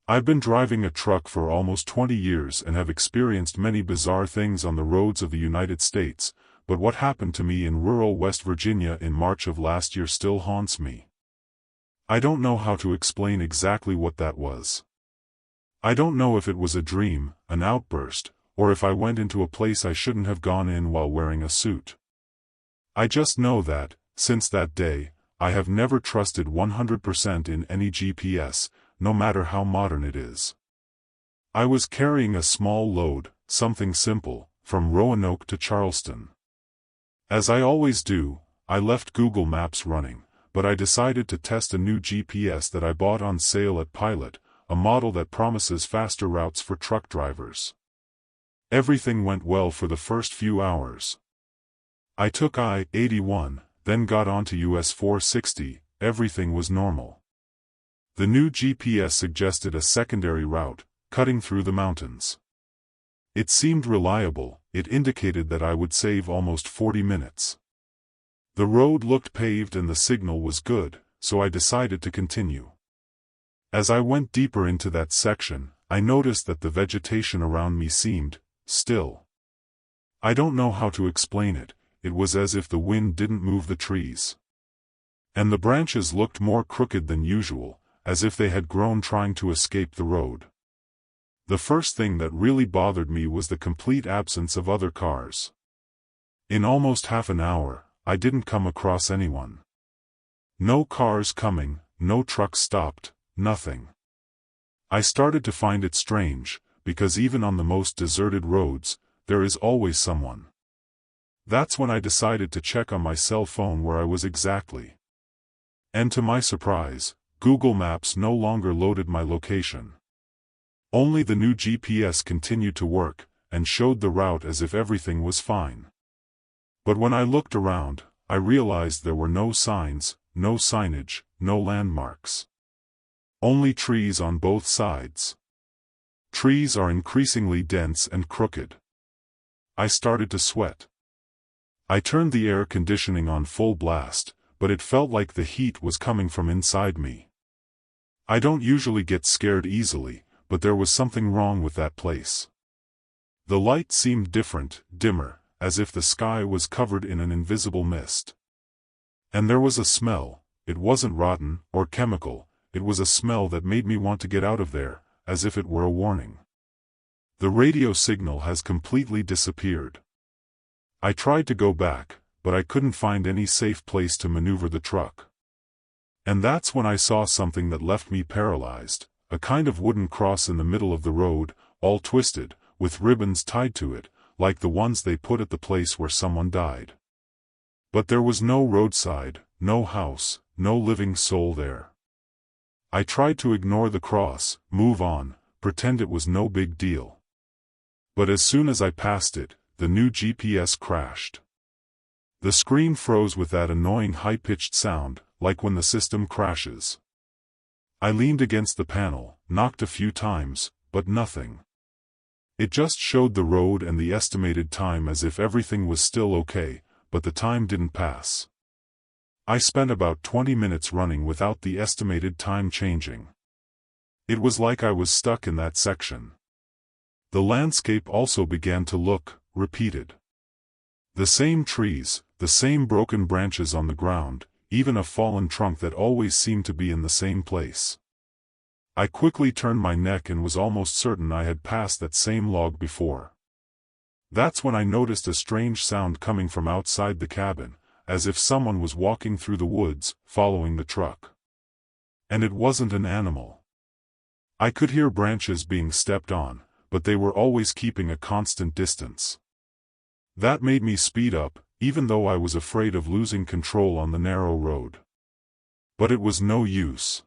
I've been driving a truck for almost 20 years and have experienced many bizarre things on the roads of the United States, but what happened to me in rural West Virginia in March of last year still haunts me. I don't know how to explain exactly what that was. I don't know if it was a dream, an outburst, or if I went into a place I shouldn't have gone in while wearing a suit. I just know that, since that day, I have never trusted 100% in any GPS, no matter how modern it is. I was carrying a small load, something simple, from Roanoke to Charleston. As I always do, I left Google Maps running, but I decided to test a new GPS that I bought on sale at Pilot, a model that promises faster routes for truck drivers. Everything went well for the first few hours. I took I-81, then got onto US 460, everything was normal. The new GPS suggested a secondary route, cutting through the mountains. It seemed reliable, it indicated that I would save almost 40 minutes. The road looked paved and the signal was good, so I decided to continue. As I went deeper into that section, I noticed that the vegetation around me seemed still. I don't know how to explain it, it was as if the wind didn't move the trees. And the branches looked more crooked than usual, as if they had grown trying to escape the road. The first thing that really bothered me was the complete absence of other cars. In almost half an hour, I didn't come across anyone. No cars coming, no trucks stopped, nothing. I started to find it strange, because even on the most deserted roads, there is always someone. That's when I decided to check on my cell phone where I was exactly. And to my surprise, Google Maps no longer loaded my location. Only the new GPS continued to work, and showed the route as if everything was fine. But when I looked around, I realized there were no signs, no signage, no landmarks. Only trees on both sides. Trees are increasingly dense and crooked. I started to sweat. I turned the air conditioning on full blast, but it felt like the heat was coming from inside me. I don't usually get scared easily, but there was something wrong with that place. The light seemed different, dimmer, as if the sky was covered in an invisible mist. And there was a smell, it wasn't rotten or chemical, it was a smell that made me want to get out of there, as if it were a warning. The radio signal has completely disappeared. I tried to go back, but I couldn't find any safe place to maneuver the truck. And that's when I saw something that left me paralyzed, a kind of wooden cross in the middle of the road, all twisted, with ribbons tied to it, like the ones they put at the place where someone died. But there was no roadside, no house, no living soul there. I tried to ignore the cross, move on, pretend it was no big deal. But as soon as I passed it, the new GPS crashed. The screen froze with that annoying high-pitched sound, like when the system crashes. I leaned against the panel, knocked a few times, but nothing. It just showed the road and the estimated time as if everything was still okay, but the time didn't pass. I spent about 20 minutes running without the estimated time changing. It was like I was stuck in that section. The landscape also began to look repeated. The same trees, the same broken branches on the ground, even a fallen trunk that always seemed to be in the same place. I quickly turned my neck and was almost certain I had passed that same log before. That's when I noticed a strange sound coming from outside the cabin, as if someone was walking through the woods, following the truck. And it wasn't an animal. I could hear branches being stepped on, but they were always keeping a constant distance. That made me speed up, even though I was afraid of losing control on the narrow road. But it was no use.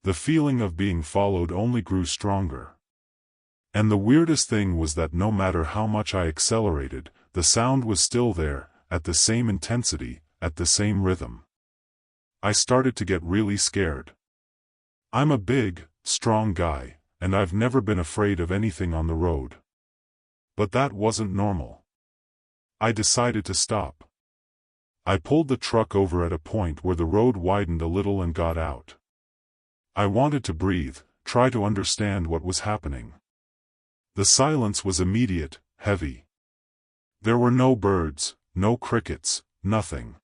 The feeling of being followed only grew stronger. And the weirdest thing was that no matter how much I accelerated, the sound was still there, at the same intensity, at the same rhythm. I started to get really scared. I'm a big, strong guy, and I've never been afraid of anything on the road. But that wasn't normal. I decided to stop. I pulled the truck over at a point where the road widened a little and got out. I wanted to breathe, try to understand what was happening. The silence was immediate, heavy. There were no birds, no crickets, nothing.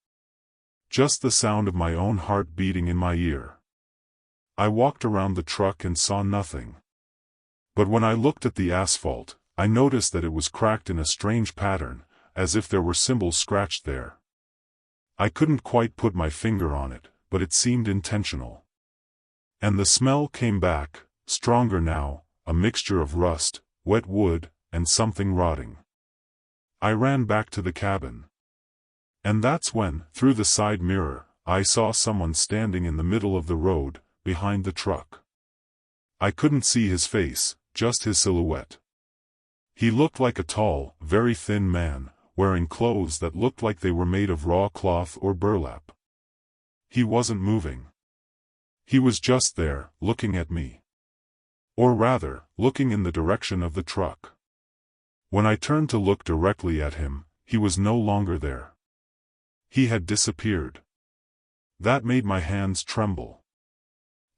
Just the sound of my own heart beating in my ear. I walked around the truck and saw nothing. But when I looked at the asphalt, I noticed that it was cracked in a strange pattern, as if there were symbols scratched there. I couldn't quite put my finger on it, but it seemed intentional. And the smell came back, stronger now, a mixture of rust, wet wood, and something rotting. I ran back to the cabin. And that's when, through the side mirror, I saw someone standing in the middle of the road, behind the truck. I couldn't see his face, just his silhouette. He looked like a tall, very thin man, wearing clothes that looked like they were made of raw cloth or burlap. He wasn't moving. He was just there, looking at me. Or rather, looking in the direction of the truck. When I turned to look directly at him, he was no longer there. He had disappeared. That made my hands tremble.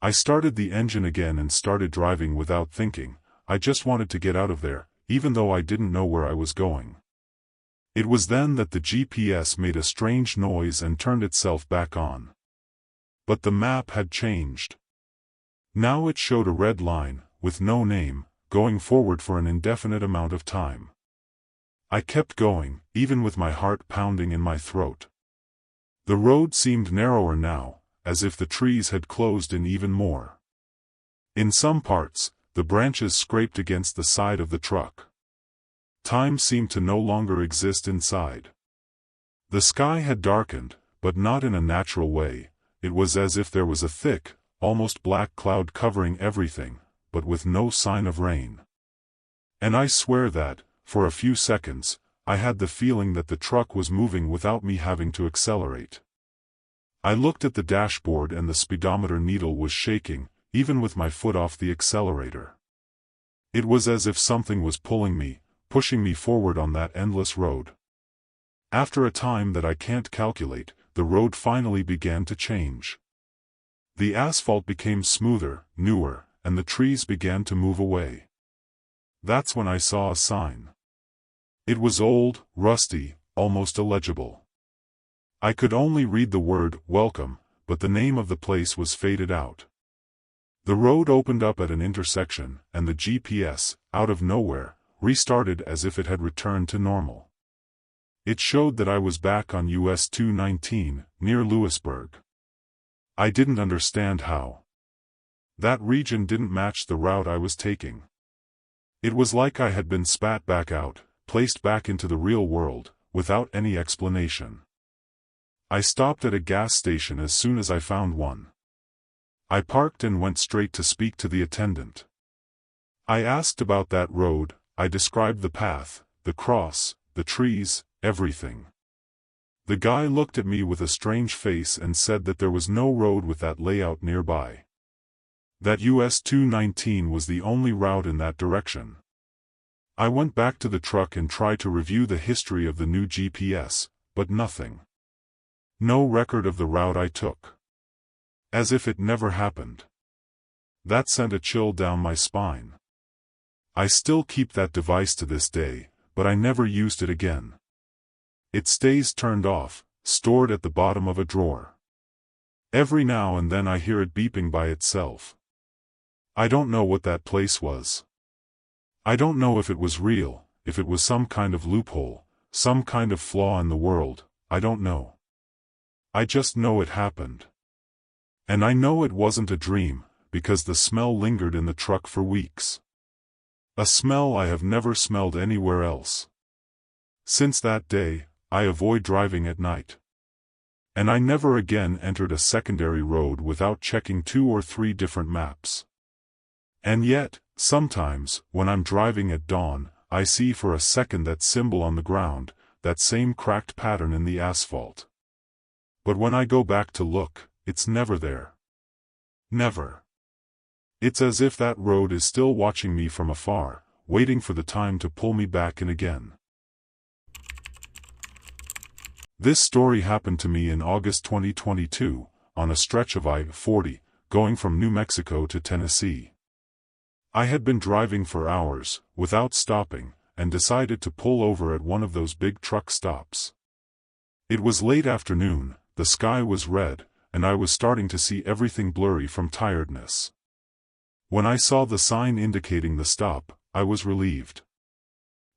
I started the engine again and started driving without thinking. I just wanted to get out of there, even though I didn't know where I was going. It was then that the GPS made a strange noise and turned itself back on. But the map had changed. Now it showed a red line, with no name, going forward for an indefinite amount of time. I kept going, even with my heart pounding in my throat. The road seemed narrower now, as if the trees had closed in even more. In some parts, the branches scraped against the side of the truck. Time seemed to no longer exist inside. The sky had darkened, but not in a natural way. It was as if there was a thick, almost black cloud covering everything, but with no sign of rain. And I swear that, for a few seconds, I had the feeling that the truck was moving without me having to accelerate. I looked at the dashboard and the speedometer needle was shaking, even with my foot off the accelerator. It was as if something was pulling me, pushing me forward on that endless road. After a time that I can't calculate, the road finally began to change. The asphalt became smoother, newer, and the trees began to move away. That's when I saw a sign. It was old, rusty, almost illegible. I could only read the word, "Welcome," but the name of the place was faded out. The road opened up at an intersection, and the GPS, out of nowhere, restarted as if it had returned to normal. It showed that I was back on US 219, near Lewisburg. I didn't understand how. That region didn't match the route I was taking. It was like I had been spat back out, placed back into the real world, without any explanation. I stopped at a gas station as soon as I found one. I parked and went straight to speak to the attendant. I asked about that road. I described the path, the cross, the trees, everything. The guy looked at me with a strange face and said that there was no road with that layout nearby. That US 219 was the only route in that direction. I went back to the truck and tried to review the history of the new GPS, but nothing. No record of the route I took. As if it never happened. That sent a chill down my spine. I still keep that device to this day, but I never used it again. It stays turned off, stored at the bottom of a drawer. Every now and then I hear it beeping by itself. I don't know what that place was. I don't know if it was real, if it was some kind of loophole, some kind of flaw in the world, I don't know. I just know it happened. And I know it wasn't a dream, because the smell lingered in the truck for weeks. A smell I have never smelled anywhere else. Since that day, I avoid driving at night. And I never again entered a secondary road without checking 2 or 3 different maps. And yet, sometimes, when I'm driving at dawn, I see for a second that symbol on the ground, that same cracked pattern in the asphalt. But when I go back to look, it's never there. Never. It's as if that road is still watching me from afar, waiting for the time to pull me back in again. This story happened to me in August 2022, on a stretch of I-40, going from New Mexico to Tennessee. I had been driving for hours, without stopping, and decided to pull over at one of those big truck stops. It was late afternoon, the sky was red, and I was starting to see everything blurry from tiredness. When I saw the sign indicating the stop, I was relieved.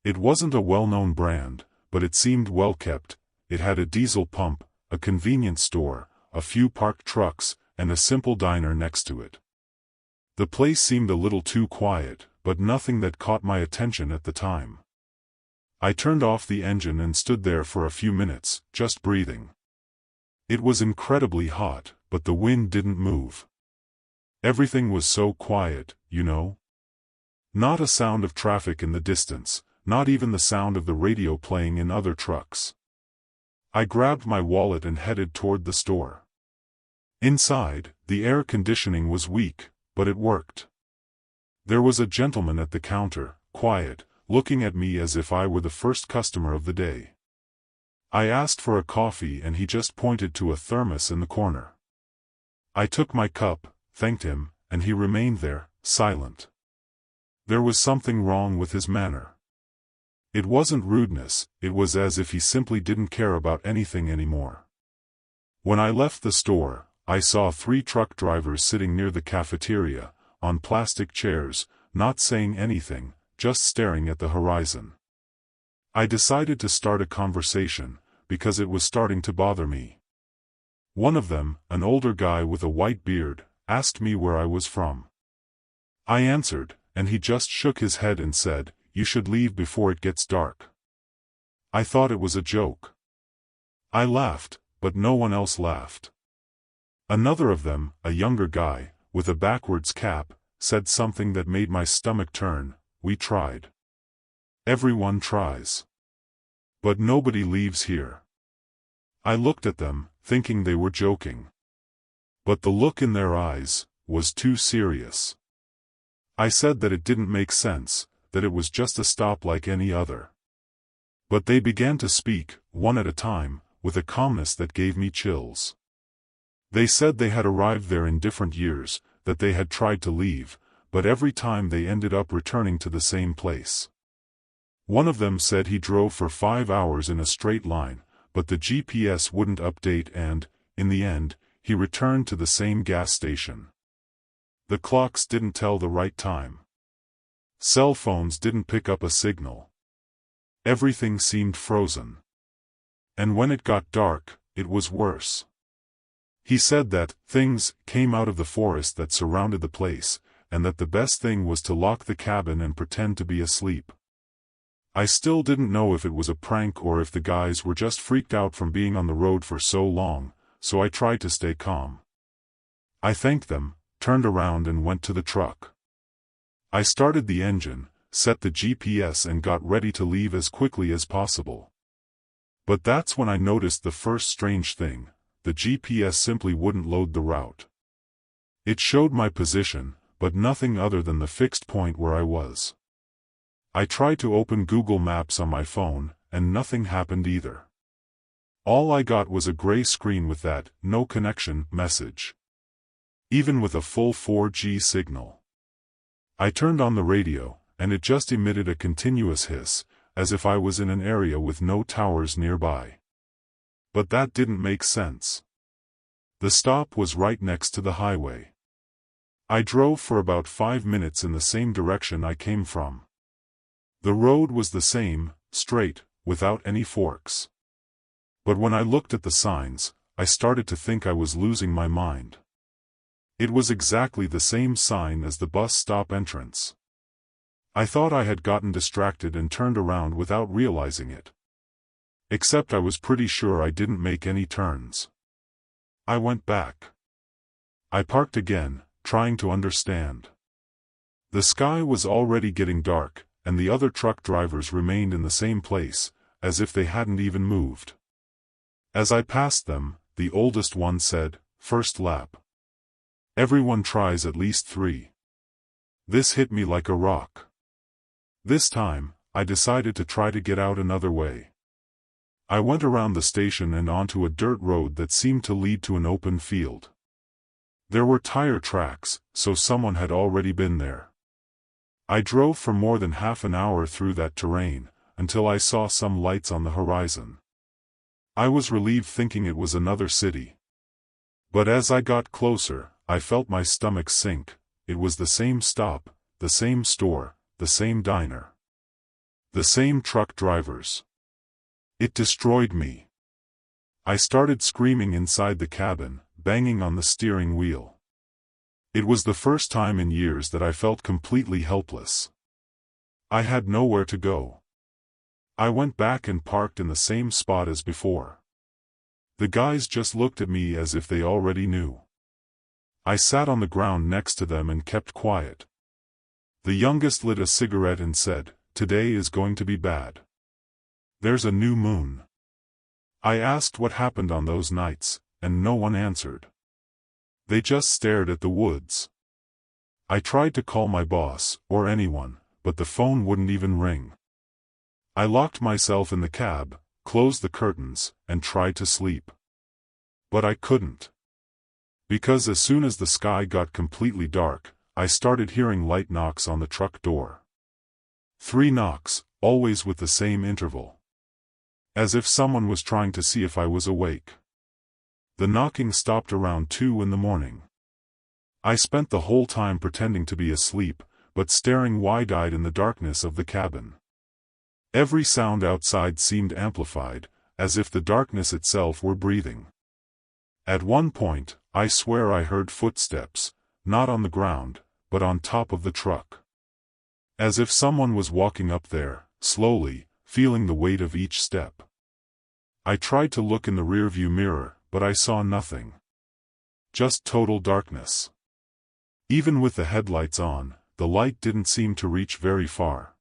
It wasn't a well-known brand, but it seemed well-kept. It had a diesel pump, a convenience store, a few parked trucks, and a simple diner next to it. The place seemed a little too quiet, but nothing that caught my attention at the time. I turned off the engine and stood there for a few minutes, just breathing. It was incredibly hot, but the wind didn't move. Everything was so quiet, you know? Not a sound of traffic in the distance, not even the sound of the radio playing in other trucks. I grabbed my wallet and headed toward the store. Inside, the air conditioning was weak, but it worked. There was a gentleman at the counter, quiet, looking at me as if I were the first customer of the day. I asked for a coffee and he just pointed to a thermos in the corner. I took my cup, thanked him, and he remained there, silent. There was something wrong with his manner. It wasn't rudeness, it was as if he simply didn't care about anything anymore. When I left the store, I saw 3 truck drivers sitting near the cafeteria, on plastic chairs, not saying anything, just staring at the horizon. I decided to start a conversation, because it was starting to bother me. One of them, an older guy with a white beard, asked me where I was from. I answered, and he just shook his head and said, "You should leave before it gets dark." I thought it was a joke. I laughed, but no one else laughed. Another of them, a younger guy, with a backwards cap, said something that made my stomach turn. "We tried. Everyone tries. But nobody leaves here." I looked at them, thinking they were joking. But the look in their eyes was too serious. I said that it didn't make sense, that it was just a stop like any other. But they began to speak, one at a time, with a calmness that gave me chills. They said they had arrived there in different years, that they had tried to leave, but every time they ended up returning to the same place. One of them said he drove for 5 hours in a straight line, but the GPS wouldn't update and, in the end, he returned to the same gas station. The clocks didn't tell the right time. Cell phones didn't pick up a signal. Everything seemed frozen. And when it got dark, it was worse. He said that things came out of the forest that surrounded the place, and that the best thing was to lock the cabin and pretend to be asleep. I still didn't know if it was a prank or if the guys were just freaked out from being on the road for so long, so I tried to stay calm. I thanked them, turned around and went to the truck. I started the engine, set the GPS and got ready to leave as quickly as possible. But that's when I noticed the first strange thing: the GPS simply wouldn't load the route. It showed my position, but nothing other than the fixed point where I was. I tried to open Google Maps on my phone, and nothing happened either. All I got was a gray screen with that "no connection" message. Even with a full 4G signal. I turned on the radio, and it just emitted a continuous hiss, as if I was in an area with no towers nearby. But that didn't make sense. The stop was right next to the highway. I drove for about 5 minutes in the same direction I came from. The road was the same, straight, without any forks. But when I looked at the signs, I started to think I was losing my mind. It was exactly the same sign as the bus stop entrance. I thought I had gotten distracted and turned around without realizing it. Except I was pretty sure I didn't make any turns. I went back. I parked again, trying to understand. The sky was already getting dark, and the other truck drivers remained in the same place, as if they hadn't even moved. As I passed them, the oldest one said, "First lap. Everyone tries at least 3. This hit me like a rock. This time, I decided to try to get out another way. I went around the station and onto a dirt road that seemed to lead to an open field. There were tire tracks, so someone had already been there. I drove for more than half an hour through that terrain, until I saw some lights on the horizon. I was relieved thinking it was another city. But as I got closer, I felt my stomach sink. It was the same stop, the same store, the same diner. The same truck drivers. It destroyed me. I started screaming inside the cabin, banging on the steering wheel. It was the first time in years that I felt completely helpless. I had nowhere to go. I went back and parked in the same spot as before. The guys just looked at me as if they already knew. I sat on the ground next to them and kept quiet. The youngest lit a cigarette and said, "Today is going to be bad. There's a new moon." I asked what happened on those nights, and no one answered. They just stared at the woods. I tried to call my boss, or anyone, but the phone wouldn't even ring. I locked myself in the cab, closed the curtains, and tried to sleep. But I couldn't. Because as soon as the sky got completely dark, I started hearing light knocks on the truck door. 3 knocks, always with the same interval. As if someone was trying to see if I was awake. The knocking stopped around 2 in the morning. I spent the whole time pretending to be asleep, but staring wide-eyed in the darkness of the cabin. Every sound outside seemed amplified, as if the darkness itself were breathing. At one point, I swear I heard footsteps, not on the ground, but on top of the truck. As if someone was walking up there, slowly, feeling the weight of each step. I tried to look in the rearview mirror, but I saw nothing. Just total darkness. Even with the headlights on, the light didn't seem to reach very far.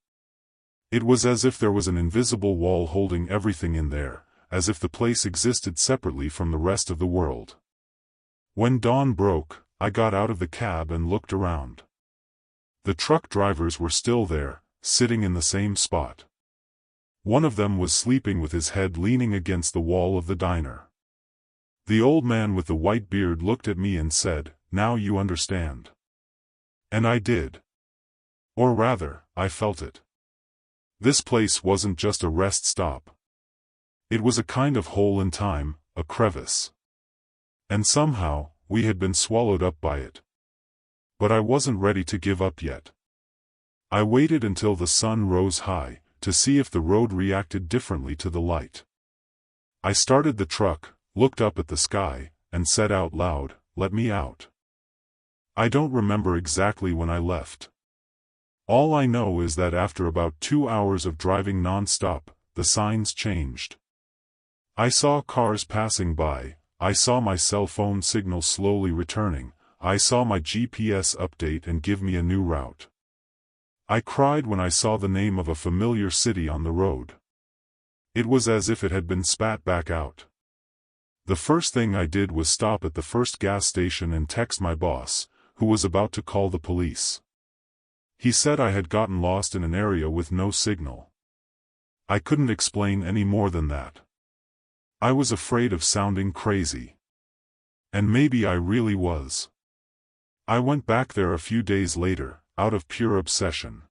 It was as if there was an invisible wall holding everything in there, as if the place existed separately from the rest of the world. When dawn broke, I got out of the cab and looked around. The truck drivers were still there, sitting in the same spot. One of them was sleeping with his head leaning against the wall of the diner. The old man with the white beard looked at me and said, "Now you understand." And I did. Or rather, I felt it. This place wasn't just a rest stop. It was a kind of hole in time, a crevice. And somehow, we had been swallowed up by it. But I wasn't ready to give up yet. I waited until the sun rose high, to see if the road reacted differently to the light. I started the truck, looked up at the sky, and said out loud, "Let me out." I don't remember exactly when I left. All I know is that after about 2 hours of driving non-stop, the signs changed. I saw cars passing by, I saw my cell phone signal slowly returning, I saw my GPS update and give me a new route. I cried when I saw the name of a familiar city on the road. It was as if it had been spat back out. The first thing I did was stop at the first gas station and text my boss, who was about to call the police. He said I had gotten lost in an area with no signal. I couldn't explain any more than that. I was afraid of sounding crazy. And maybe I really was. I went back there a few days later, out of pure obsession.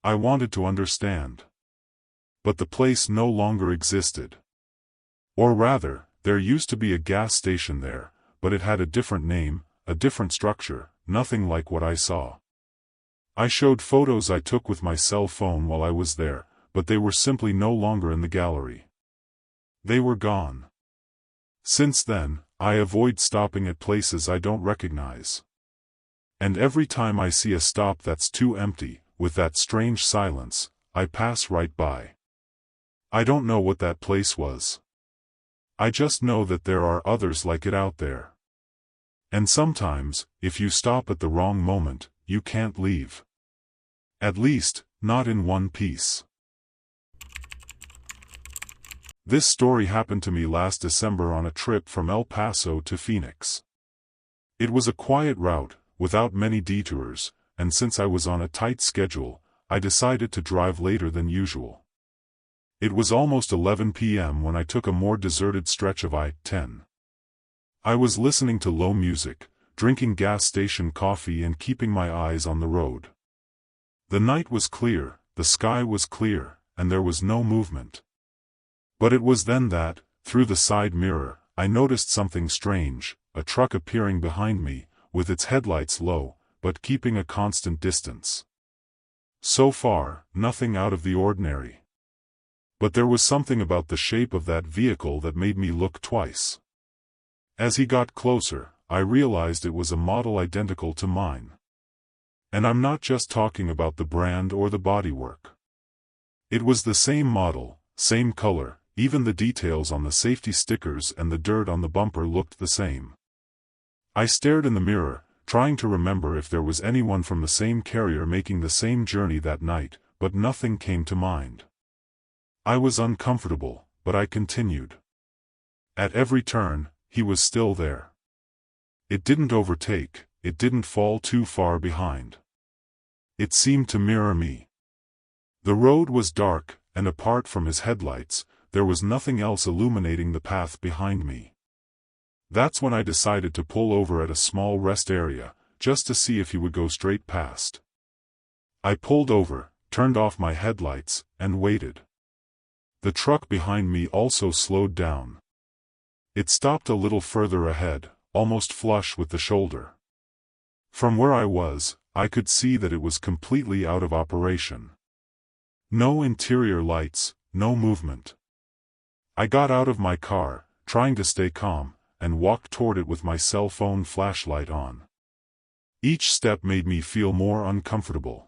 I wanted to understand. But the place no longer existed. Or rather, there used to be a gas station there, but it had a different name, a different structure, nothing like what I saw. I showed photos I took with my cell phone while I was there, but they were simply no longer in the gallery. They were gone. Since then, I avoid stopping at places I don't recognize. And every time I see a stop that's too empty, with that strange silence, I pass right by. I don't know what that place was. I just know that there are others like it out there. And sometimes, if you stop at the wrong moment, you can't leave. At least, not in one piece. This story happened to me last December on a trip from El Paso to Phoenix. It was a quiet route, without many detours, and since I was on a tight schedule, I decided to drive later than usual. It was almost 11 p.m. when I took a more deserted stretch of I-10. I was listening to low music, drinking gas station coffee and keeping my eyes on the road. The night was clear, the sky was clear, and there was no movement. But it was then that, through the side mirror, I noticed something strange, a truck appearing behind me, with its headlights low, but keeping a constant distance. So far, nothing out of the ordinary. But there was something about the shape of that vehicle that made me look twice. As he got closer, I realized it was a model identical to mine. And I'm not just talking about the brand or the bodywork. It was the same model, same color, even the details on the safety stickers and the dirt on the bumper looked the same. I stared in the mirror, trying to remember if there was anyone from the same carrier making the same journey that night, but nothing came to mind. I was uncomfortable, but I continued. At every turn, he was still there. It didn't overtake, it didn't fall too far behind. It seemed to mirror me. The road was dark, and apart from his headlights, there was nothing else illuminating the path behind me. That's when I decided to pull over at a small rest area, just to see if he would go straight past. I pulled over, turned off my headlights, and waited. The truck behind me also slowed down. It stopped a little further ahead, almost flush with the shoulder. From where I was, I could see that it was completely out of operation. No interior lights, no movement. I got out of my car, trying to stay calm, and walked toward it with my cell phone flashlight on. Each step made me feel more uncomfortable.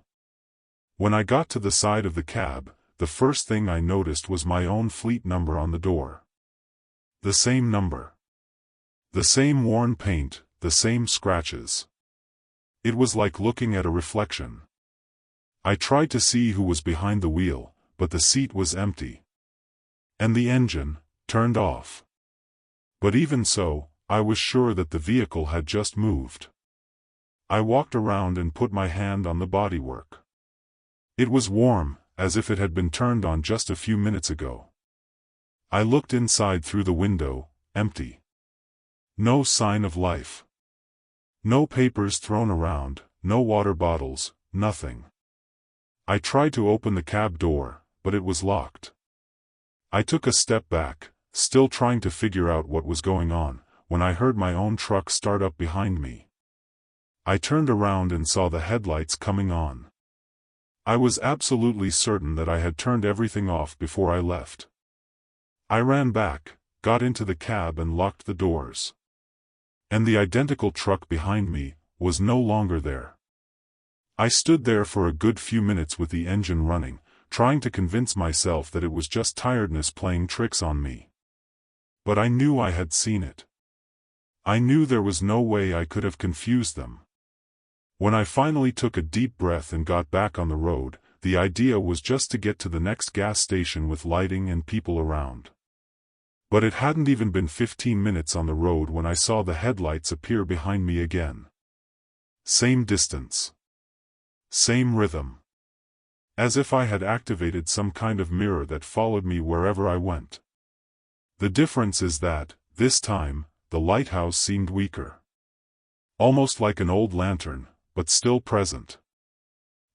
When I got to the side of the cab, the first thing I noticed was my own fleet number on the door. The same number. The same worn paint, the same scratches. It was like looking at a reflection. I tried to see who was behind the wheel, but the seat was empty. And the engine, turned off. But even so, I was sure that the vehicle had just moved. I walked around and put my hand on the bodywork. It was warm, as if it had been turned on just a few minutes ago. I looked inside through the window, empty. No sign of life. No papers thrown around, no water bottles, nothing. I tried to open the cab door, but it was locked. I took a step back, still trying to figure out what was going on, when I heard my own truck start up behind me. I turned around and saw the headlights coming on. I was absolutely certain that I had turned everything off before I left. I ran back, got into the cab and locked the doors. And the identical truck behind me was no longer there. I stood there for a good few minutes with the engine running, trying to convince myself that it was just tiredness playing tricks on me. But I knew I had seen it. I knew there was no way I could have confused them. When I finally took a deep breath and got back on the road, the idea was just to get to the next gas station with lighting and people around. But it hadn't even been 15 minutes on the road when I saw the headlights appear behind me again. Same distance. Same rhythm. As if I had activated some kind of mirror that followed me wherever I went. The difference is that, this time, the lighthouse seemed weaker. Almost like an old lantern, but still present.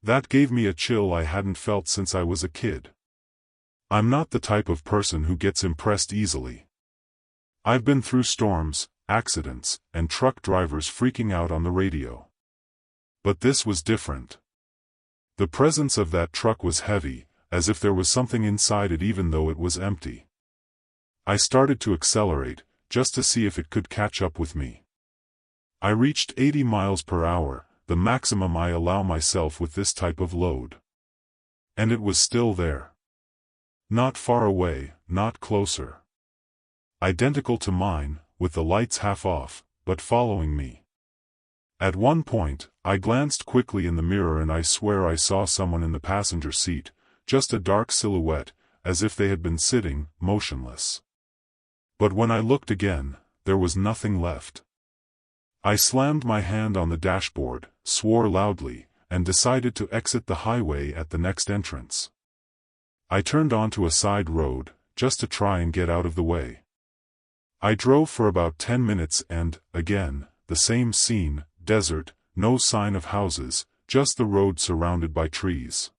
That gave me a chill I hadn't felt since I was a kid. I'm not the type of person who gets impressed easily. I've been through storms, accidents, and truck drivers freaking out on the radio. But this was different. The presence of that truck was heavy, as if there was something inside it even though it was empty. I started to accelerate, just to see if it could catch up with me. I reached 80 miles per hour, the maximum I allow myself with this type of load. And it was still there. Not far away, not closer. Identical to mine, with the lights half off, but following me. At one point, I glanced quickly in the mirror and I swear I saw someone in the passenger seat, just a dark silhouette, as if they had been sitting, motionless. But when I looked again, there was nothing left. I slammed my hand on the dashboard, swore loudly, and decided to exit the highway at the next entrance. I turned onto a side road, just to try and get out of the way. I drove for about 10 minutes and, again, the same scene, desert, no sign of houses, just the road surrounded by trees.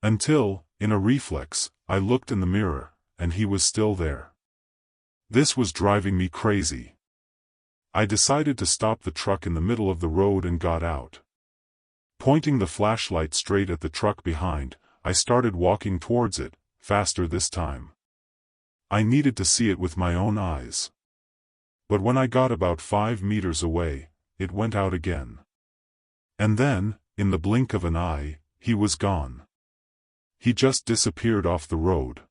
Until, in a reflex, I looked in the mirror, and he was still there. This was driving me crazy. I decided to stop the truck in the middle of the road and got out. Pointing the flashlight straight at the truck behind, I started walking towards it, faster this time. I needed to see it with my own eyes. But when I got about 5 meters away, it went out again. And then, in the blink of an eye, he was gone. He just disappeared off the road.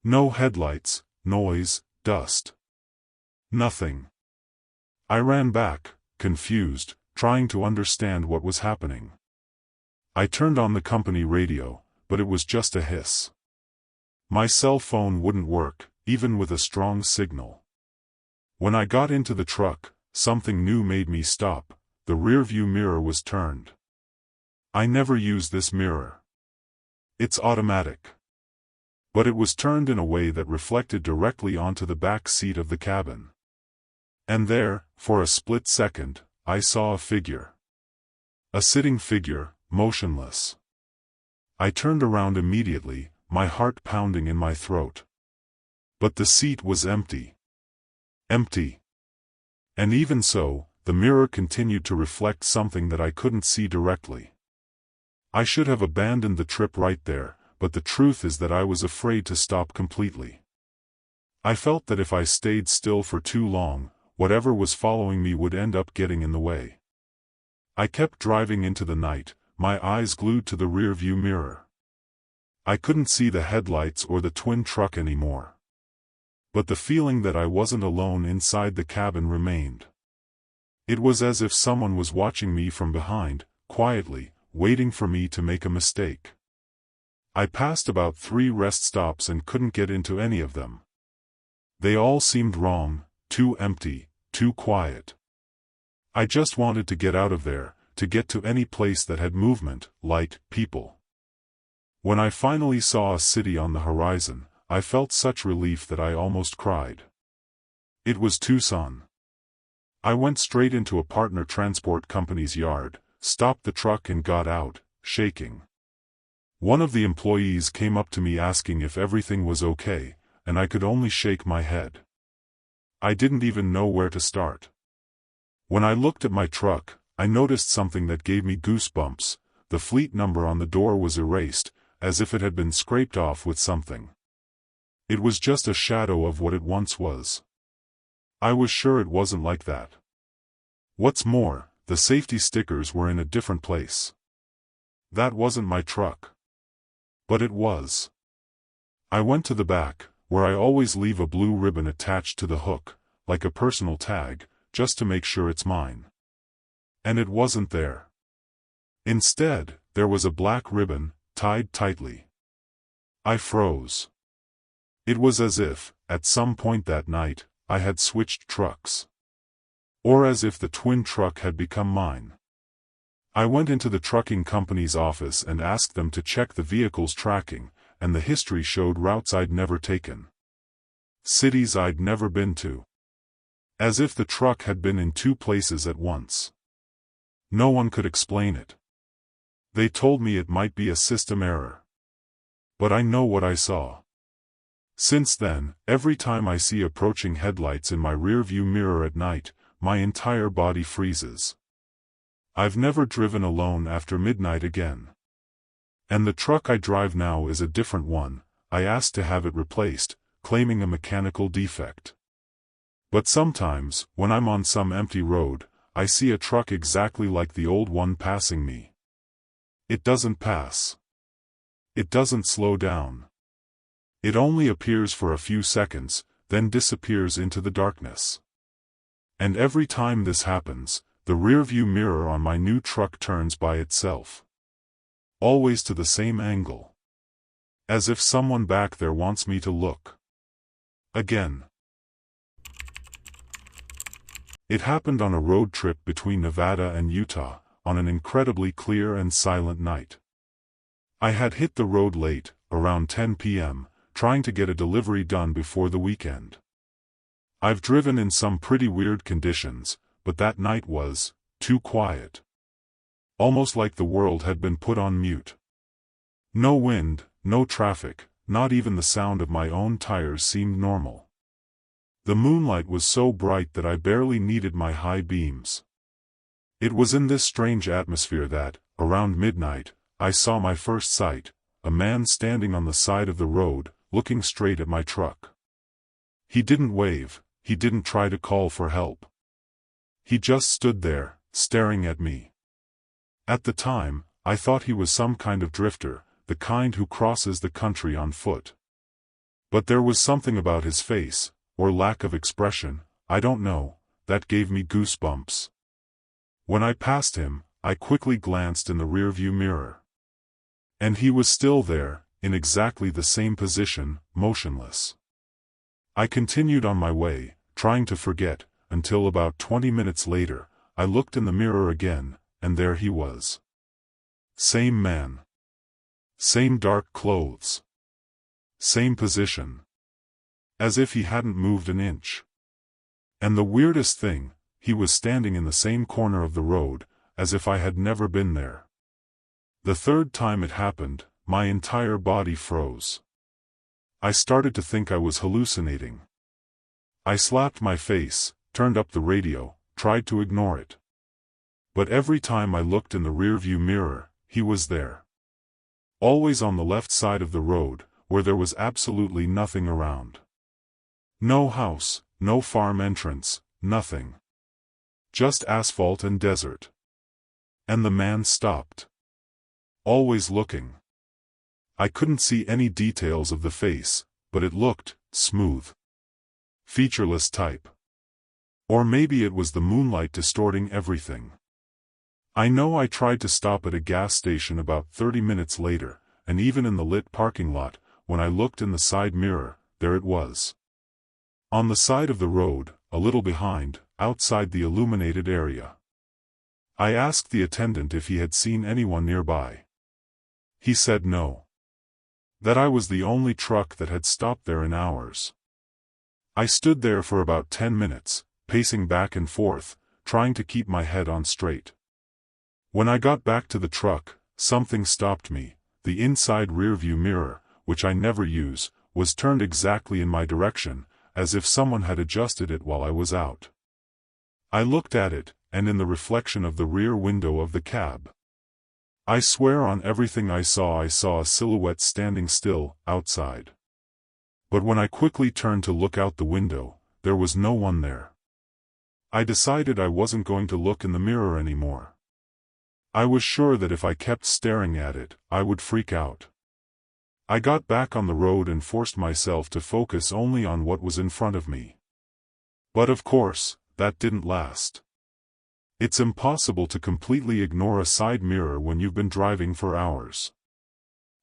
No headlights, noise, dust. Nothing. I ran back, confused, trying to understand what was happening. I turned on the company radio, but it was just a hiss. My cell phone wouldn't work, even with a strong signal. When I got into the truck, something new made me stop. The rearview mirror was turned. I never use this mirror. It's automatic. But it was turned in a way that reflected directly onto the back seat of the cabin. And there, for a split second, I saw a figure. A sitting figure, motionless. I turned around immediately, my heart pounding in my throat. But the seat was empty. Empty. And even so, the mirror continued to reflect something that I couldn't see directly. I should have abandoned the trip right there, but the truth is that I was afraid to stop completely. I felt that if I stayed still for too long, whatever was following me would end up getting in the way. I kept driving into the night, my eyes glued to the rearview mirror. I couldn't see the headlights or the twin truck anymore. But the feeling that I wasn't alone inside the cabin remained. It was as if someone was watching me from behind, quietly, waiting for me to make a mistake. I passed about 3 rest stops and couldn't get into any of them. They all seemed wrong, too empty, too quiet. I just wanted to get out of there, to get to any place that had movement, light, people. When I finally saw a city on the horizon, I felt such relief that I almost cried. It was Tucson. I went straight into a partner transport company's yard, stopped the truck and got out, shaking. One of the employees came up to me asking if everything was okay, and I could only shake my head. I didn't even know where to start. When I looked at my truck, I noticed something that gave me goosebumps. The fleet number on the door was erased, as if it had been scraped off with something. It was just a shadow of what it once was. I was sure it wasn't like that. What's more, the safety stickers were in a different place. That wasn't my truck. But it was. I went to the back, where I always leave a blue ribbon attached to the hook, like a personal tag, just to make sure it's mine. And it wasn't there. Instead, there was a black ribbon, tied tightly. I froze. It was as if, at some point that night, I had switched trucks. Or as if the twin truck had become mine. I went into the trucking company's office and asked them to check the vehicle's tracking, and the history showed routes I'd never taken. Cities I'd never been to. As if the truck had been in 2 places at once. No one could explain it. They told me it might be a system error. But I know what I saw. Since then, every time I see approaching headlights in my rearview mirror at night, my entire body freezes. I've never driven alone after midnight again. And the truck I drive now is a different one. I asked to have it replaced, claiming a mechanical defect. But sometimes, when I'm on some empty road, I see a truck exactly like the old one passing me. It doesn't pass. It doesn't slow down. It only appears for a few seconds, then disappears into the darkness. And every time this happens, the rearview mirror on my new truck turns by itself. Always to the same angle. As if someone back there wants me to look. Again. It happened on a road trip between Nevada and Utah, on an incredibly clear and silent night. I had hit the road late, around 10 p.m., trying to get a delivery done before the weekend. I've driven in some pretty weird conditions, but that night was too quiet. almost like the world had been put on mute. No wind, no traffic, not even the sound of my own tires seemed normal. The moonlight was so bright that I barely needed my high beams. It was in this strange atmosphere that, around midnight, I saw my first sight, a man standing on the side of the road, looking straight at my truck. He didn't wave, he didn't try to call for help. He just stood there, staring at me. At the time, I thought he was some kind of drifter, the kind who crosses the country on foot. But there was something about his face, or lack of expression, I don't know, that gave me goosebumps. When I passed him, I quickly glanced in the rearview mirror. And he was still there, in exactly the same position, motionless. I continued on my way, trying to forget, until about 20 minutes later, I looked in the mirror again, and there he was. Same man. Same dark clothes. Same position. As if he hadn't moved an inch. And the weirdest thing, he was standing in the same corner of the road, as if I had never been there. The third time it happened, my entire body froze. I started to think I was hallucinating. I slapped my face, turned up the radio, tried to ignore it. But every time I looked in the rearview mirror, he was there. Always on the left side of the road, where there was absolutely nothing around. No house, no farm entrance, nothing. Just asphalt and desert. And the man stopped. Always looking. I couldn't see any details of the face, but it looked smooth. Featureless type. Or maybe it was the moonlight distorting everything. I know I tried to stop at a gas station about 30 minutes later, and even in the lit parking lot, when I looked in the side mirror, there it was. On the side of the road, a little behind, outside the illuminated area. I asked the attendant if he had seen anyone nearby. He said no. That I was the only truck that had stopped there in hours. I stood there for about 10 minutes, pacing back and forth, trying to keep my head on straight. When I got back to the truck, something stopped me. The inside rearview mirror, which I never use, was turned exactly in my direction, as if someone had adjusted it while I was out. I looked at it, and in the reflection of the rear window of the cab. I swear on everything I saw a silhouette standing still, outside. But when I quickly turned to look out the window, there was no one there. I decided I wasn't going to look in the mirror anymore. I was sure that if I kept staring at it, I would freak out. I got back on the road and forced myself to focus only on what was in front of me. But of course, that didn't last. It's impossible to completely ignore a side mirror when you've been driving for hours.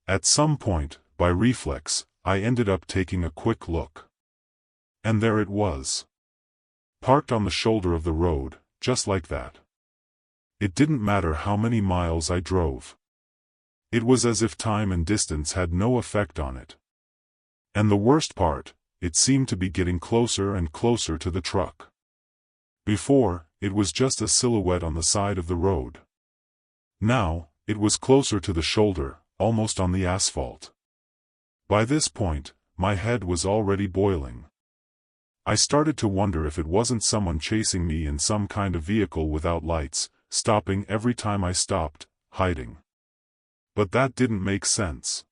At some point, by reflex, I ended up taking a quick look. And there it was. Parked on the shoulder of the road, just like that. It didn't matter how many miles I drove. It was as if time and distance had no effect on it. And the worst part, it seemed to be getting closer and closer to the truck. Before, it was just a silhouette on the side of the road. Now, it was closer to the shoulder, almost on the asphalt. By this point, my head was already boiling. I started to wonder if it wasn't someone chasing me in some kind of vehicle without lights, stopping every time I stopped, hiding. But that didn't make sense.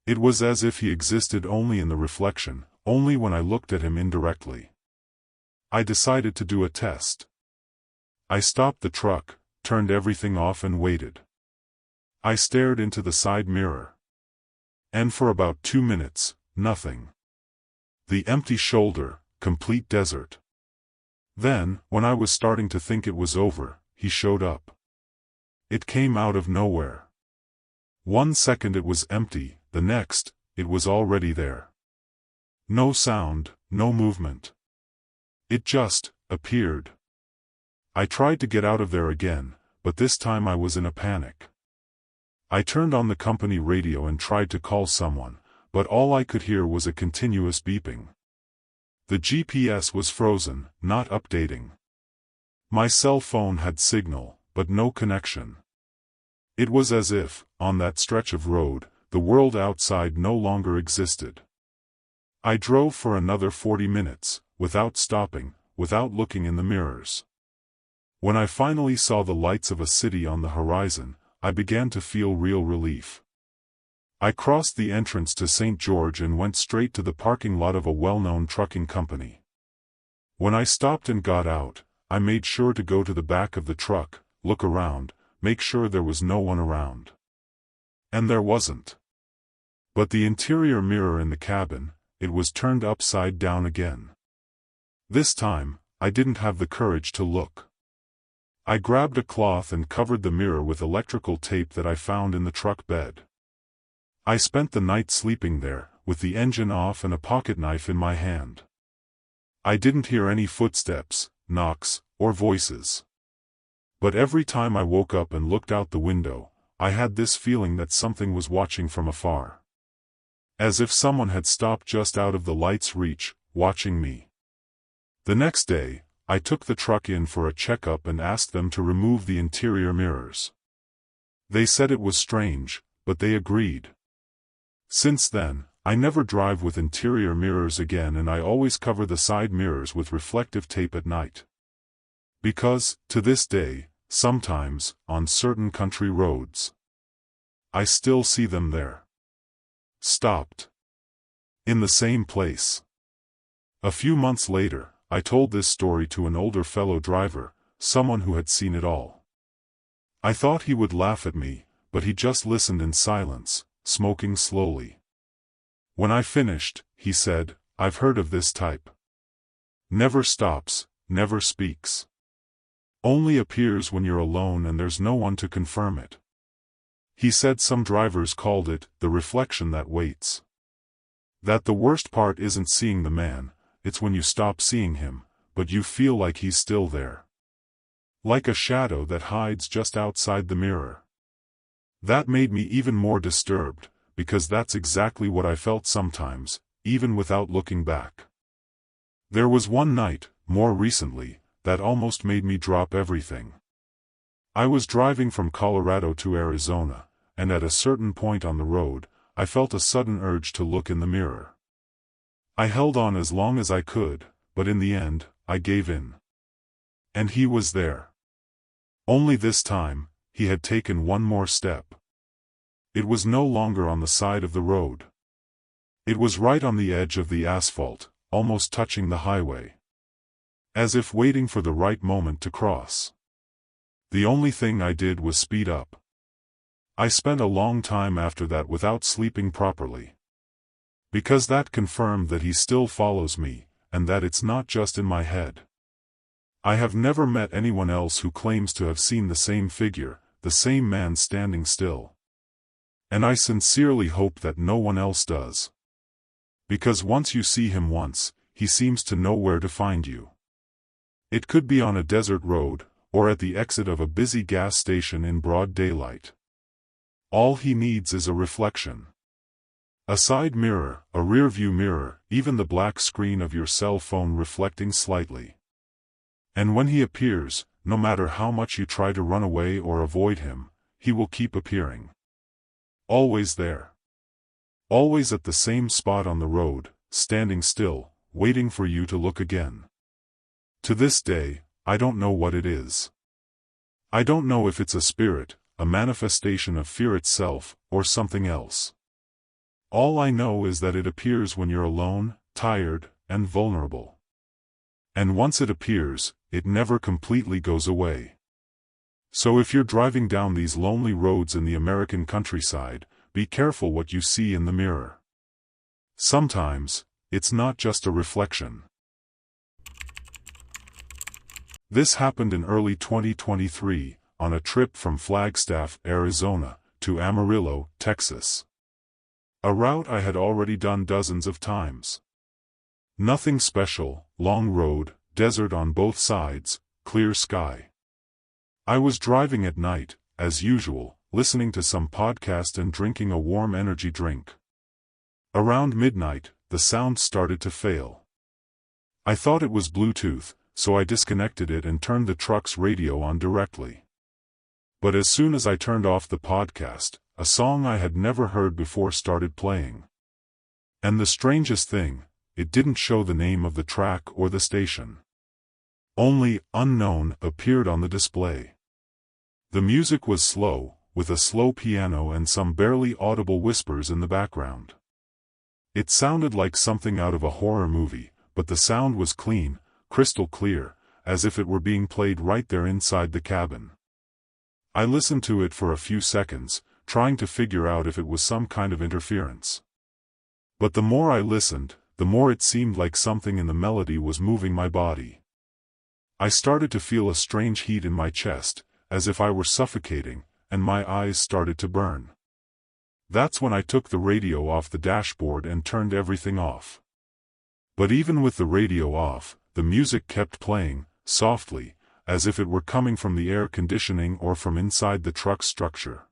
It was as if he existed only in the reflection, only when I looked at him indirectly. I decided to do a test. I stopped the truck, turned everything off and waited. I stared into the side mirror. And for about 2 minutes, nothing. The empty shoulder, complete desert. Then, when I was starting to think it was over, he showed up. It came out of nowhere. 1 second it was empty, the next, it was already there. No sound, no movement. It just appeared. I tried to get out of there again, but this time I was in a panic. I turned on the company radio and tried to call someone, but all I could hear was a continuous beeping. The GPS was frozen, not updating. My cell phone had signal, but no connection. It was as if, on that stretch of road, the world outside no longer existed. I drove for another 40 minutes, without stopping, without looking in the mirrors. When I finally saw the lights of a city on the horizon, I began to feel real relief. I crossed the entrance to St. George and went straight to the parking lot of a well-known trucking company. When I stopped and got out, I made sure to go to the back of the truck, look around, make sure there was no one around. And there wasn't. But the interior mirror in the cabin, it was turned upside down again. This time, I didn't have the courage to look. I grabbed a cloth and covered the mirror with electrical tape that I found in the truck bed. I spent the night sleeping there, with the engine off and a pocket knife in my hand. I didn't hear any footsteps, knocks, or voices. But every time I woke up and looked out the window, I had this feeling that something was watching from afar. As if someone had stopped just out of the light's reach, watching me. The next day, I took the truck in for a checkup and asked them to remove the interior mirrors. They said it was strange, but they agreed. Since then, I never drive with interior mirrors again, and I always cover the side mirrors with reflective tape at night. Because, to this day, sometimes, on certain country roads, I still see them there. Stopped. In the same place. A few months later, I told this story to an older fellow driver, someone who had seen it all. I thought he would laugh at me, but he just listened in silence, smoking slowly. When I finished, he said, "I've heard of this type. Never stops, never speaks. Only appears when you're alone and there's no one to confirm it." He said some drivers called it the reflection that waits. That the worst part isn't seeing the man, it's when you stop seeing him, but you feel like he's still there. Like a shadow that hides just outside the mirror. That made me even more disturbed, because that's exactly what I felt sometimes, even without looking back. There was one night, more recently, that almost made me drop everything. I was driving from Colorado to Arizona, and at a certain point on the road, I felt a sudden urge to look in the mirror. I held on as long as I could, but in the end, I gave in. And he was there. Only this time, he had taken one more step. It was no longer on the side of the road. It was right on the edge of the asphalt, almost touching the highway. As if waiting for the right moment to cross. The only thing I did was speed up. I spent a long time after that without sleeping properly. Because that confirmed that he still follows me, and that it's not just in my head. I have never met anyone else who claims to have seen the same figure, the same man standing still. And I sincerely hope that no one else does. Because once you see him once, he seems to know where to find you. It could be on a desert road, or at the exit of a busy gas station in broad daylight. All he needs is a reflection. A side mirror, a rear-view mirror, even the black screen of your cell phone reflecting slightly. And when he appears, no matter how much you try to run away or avoid him, he will keep appearing. Always there. Always at the same spot on the road, standing still, waiting for you to look again. To this day, I don't know what it is. I don't know if it's a spirit, a manifestation of fear itself, or something else. All I know is that it appears when you're alone, tired, and vulnerable. And once it appears, it never completely goes away. So if you're driving down these lonely roads in the American countryside, be careful what you see in the mirror. Sometimes, it's not just a reflection. This happened in early 2023, on a trip from Flagstaff, Arizona, to Amarillo, Texas. A route I had already done dozens of times. Nothing special, long road, desert on both sides, clear sky. I was driving at night, as usual, listening to some podcast and drinking a warm energy drink. Around midnight, the sound started to fail. I thought it was Bluetooth, so I disconnected it and turned the truck's radio on directly. But as soon as I turned off the podcast, a song I had never heard before started playing. And the strangest thing, it didn't show the name of the track or the station. Only "Unknown" appeared on the display. The music was slow, with a slow piano and some barely audible whispers in the background. It sounded like something out of a horror movie, but the sound was clean, crystal clear, as if it were being played right there inside the cabin. I listened to it for a few seconds, trying to figure out if it was some kind of interference. But the more I listened, the more it seemed like something in the melody was moving my body. I started to feel a strange heat in my chest, as if I were suffocating, and my eyes started to burn. That's when I took the radio off the dashboard and turned everything off. But even with the radio off, the music kept playing, softly, as if it were coming from the air conditioning or from inside the truck's structure.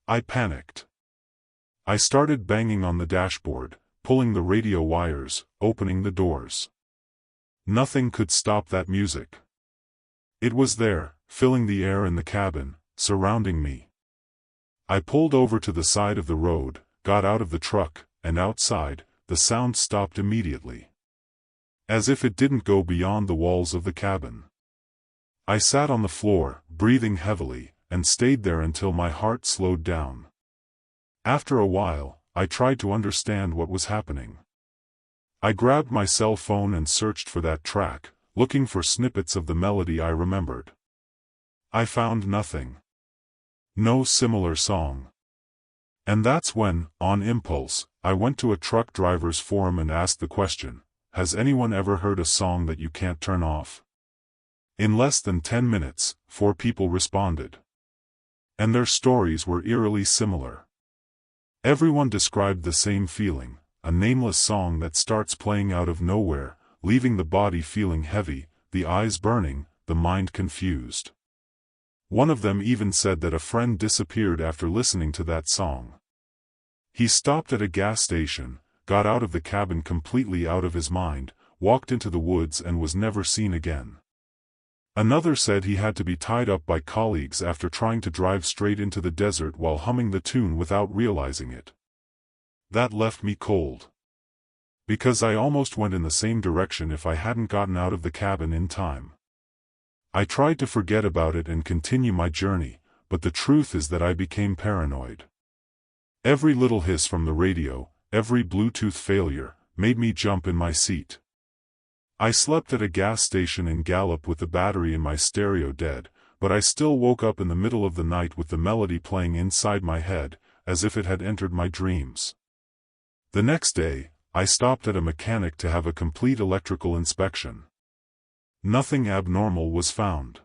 I panicked. I started banging on the dashboard, pulling the radio wires, opening the doors. Nothing could stop that music. It was there, filling the air in the cabin, surrounding me. I pulled over to the side of the road, got out of the truck, and outside, the sound stopped immediately. As if it didn't go beyond the walls of the cabin. I sat on the floor, breathing heavily, and stayed there until my heart slowed down. After a while, I tried to understand what was happening. I grabbed my cell phone and searched for that track, looking for snippets of the melody I remembered. I found nothing. No similar song. And that's when, on impulse, I went to a truck driver's forum and asked the question, "Has anyone ever heard a song that you can't turn off?" In less than 10 minutes, 4 people responded. And their stories were eerily similar. Everyone described the same feeling, a nameless song that starts playing out of nowhere, leaving the body feeling heavy, the eyes burning, the mind confused. One of them even said that a friend disappeared after listening to that song. He stopped at a gas station, got out of the cabin completely out of his mind, walked into the woods and was never seen again. Another said he had to be tied up by colleagues after trying to drive straight into the desert while humming the tune without realizing it. That left me cold. Because I almost went in the same direction if I hadn't gotten out of the cabin in time. I tried to forget about it and continue my journey, but the truth is that I became paranoid. Every little hiss from the radio, every Bluetooth failure, made me jump in my seat. I slept at a gas station in Gallup with the battery in my stereo dead, but I still woke up in the middle of the night with the melody playing inside my head, as if it had entered my dreams. The next day, I stopped at a mechanic to have a complete electrical inspection. Nothing abnormal was found.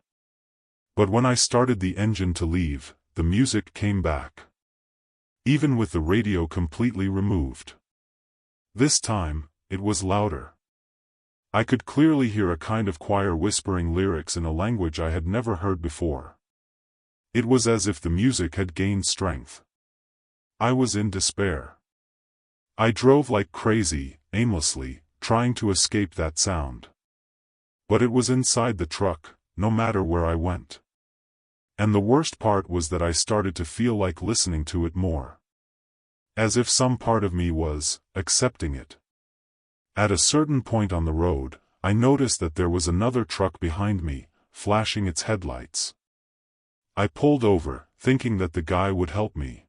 But when I started the engine to leave, the music came back. Even with the radio completely removed. This time, it was louder. I could clearly hear a kind of choir whispering lyrics in a language I had never heard before. It was as if the music had gained strength. I was in despair. I drove like crazy, aimlessly, trying to escape that sound. But it was inside the truck, no matter where I went. And the worst part was that I started to feel like listening to it more. As if some part of me was accepting it. At a certain point on the road, I noticed that there was another truck behind me, flashing its headlights. I pulled over, thinking that the guy would help me.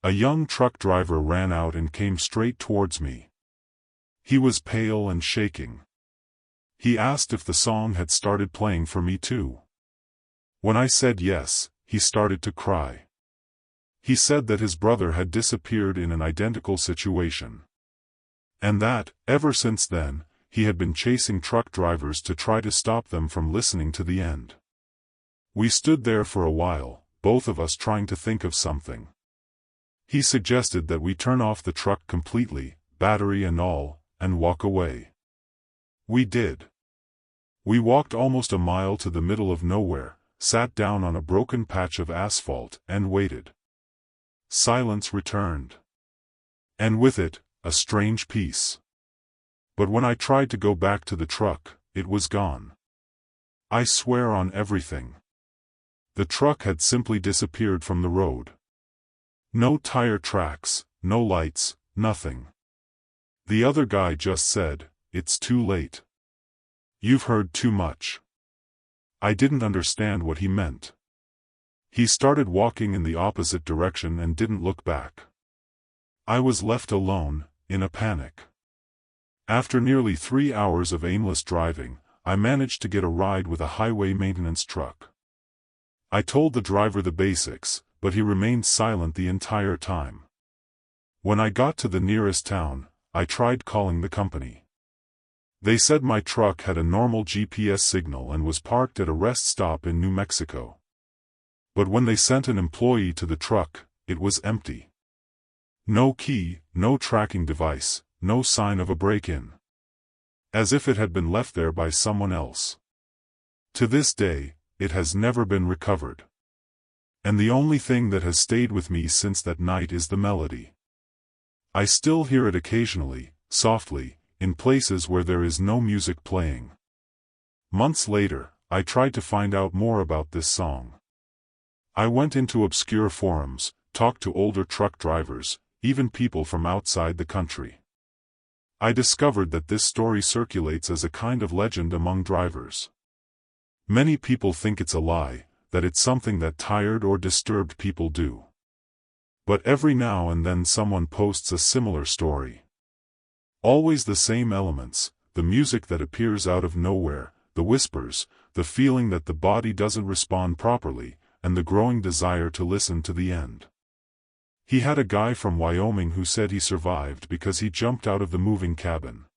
A young truck driver ran out and came straight towards me. He was pale and shaking. He asked if the song had started playing for me too. When I said yes, he started to cry. He said that his brother had disappeared in an identical situation. And that, ever since then, he had been chasing truck drivers to try to stop them from listening to the end. We stood there for a while, both of us trying to think of something. He suggested that we turn off the truck completely, battery and all, and walk away. We did. We walked almost a mile to the middle of nowhere, sat down on a broken patch of asphalt, and waited. Silence returned. And with it, a strange peace. But when I tried to go back to the truck, it was gone. I swear on everything. The truck had simply disappeared from the road. No tire tracks, no lights, nothing. The other guy just said, "It's too late. You've heard too much." I didn't understand what he meant. He started walking in the opposite direction and didn't look back. I was left alone, in a panic. After nearly 3 hours of aimless driving, I managed to get a ride with a highway maintenance truck. I told the driver the basics, but he remained silent the entire time. When I got to the nearest town, I tried calling the company. They said my truck had a normal GPS signal and was parked at a rest stop in New Mexico. But when they sent an employee to the truck, it was empty. No key, no tracking device, no sign of a break-in. As if it had been left there by someone else. To this day, it has never been recovered. And the only thing that has stayed with me since that night is the melody. I still hear it occasionally, softly, in places where there is no music playing. Months later, I tried to find out more about this song. I went into obscure forums, talked to older truck drivers, even people from outside the country. I discovered that this story circulates as a kind of legend among drivers. Many people think it's a lie, that it's something that tired or disturbed people do. But every now and then someone posts a similar story. Always the same elements, the music that appears out of nowhere, the whispers, the feeling that the body doesn't respond properly, and the growing desire to listen to the end. He had a guy from Wyoming who said he survived because he jumped out of the moving cabin.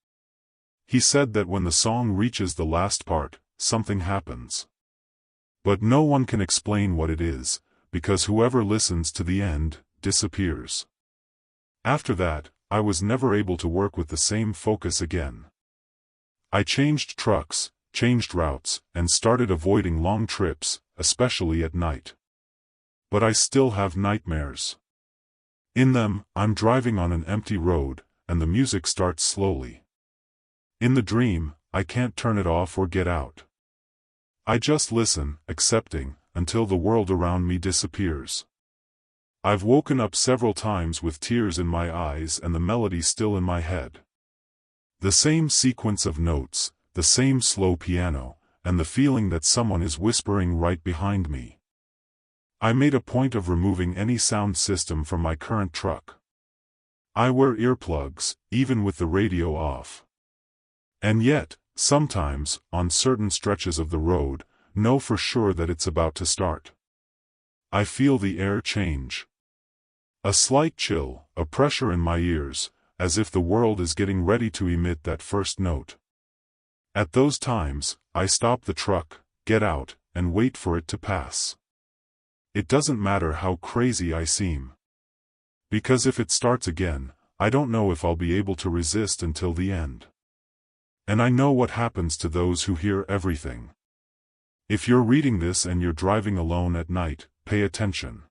He said that when the song reaches the last part, something happens. But no one can explain what it is, because whoever listens to the end, disappears. After that, I was never able to work with the same focus again. I changed trucks, changed routes, and started avoiding long trips, especially at night. But I still have nightmares. In them, I'm driving on an empty road, and the music starts slowly. In the dream, I can't turn it off or get out. I just listen, accepting, until the world around me disappears. I've woken up several times with tears in my eyes and the melody still in my head. The same sequence of notes, the same slow piano, and the feeling that someone is whispering right behind me. I made a point of removing any sound system from my current truck. I wear earplugs, even with the radio off. And yet, sometimes, on certain stretches of the road, know for sure that it's about to start. I feel the air change. A slight chill, a pressure in my ears, as if the world is getting ready to emit that first note. At those times, I stop the truck, get out, and wait for it to pass. It doesn't matter how crazy I seem. Because if it starts again, I don't know if I'll be able to resist until the end. And I know what happens to those who hear everything. If you're reading this and you're driving alone at night, pay attention.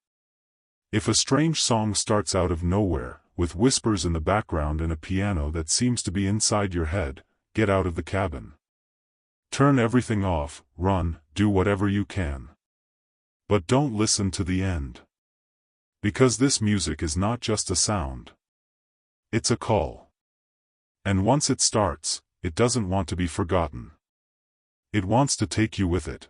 If a strange song starts out of nowhere, with whispers in the background and a piano that seems to be inside your head, get out of the cabin. Turn everything off, run, do whatever you can. But don't listen to the end. Because this music is not just a sound. It's a call. And once it starts, it doesn't want to be forgotten. It wants to take you with it.